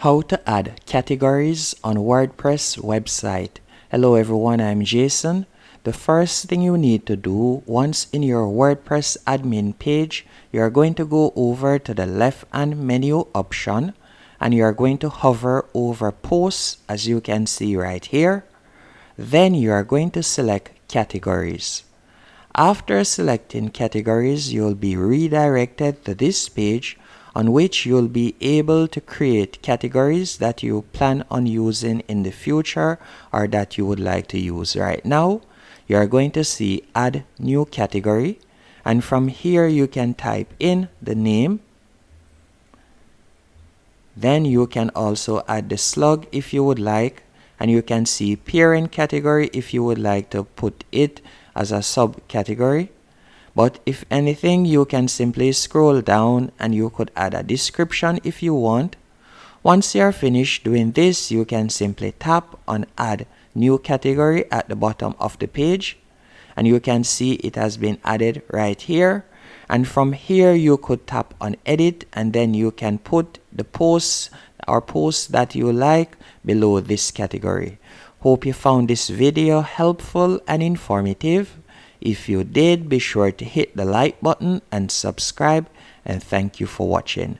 How to add categories on WordPress website. Hello everyone, I'm Jason. The first thing you need to do once in your WordPress admin page, you are going to go over to the left hand menu option and you are going to hover over posts, as you can see right here. Then you are going to select categories. After selecting categories, you'll be redirected to this page on which you'll be able to create categories that you plan on using in the future or that you would like to use right now. You are going to see add new category, and from here you can type in the name. Then you can also add the slug if you would like, and you can see parent category if you would like to put it as a subcategory. But if anything, you can simply scroll down and you could add a description if you want. Once you are finished doing this, you can simply tap on add new category at the bottom of the page, and you can see it has been added right here. And from here you could tap on edit, and then you can put the posts or posts that you like below this category. Hope you found this video helpful and informative. If you did, be sure to hit the like button and subscribe, and thank you for watching.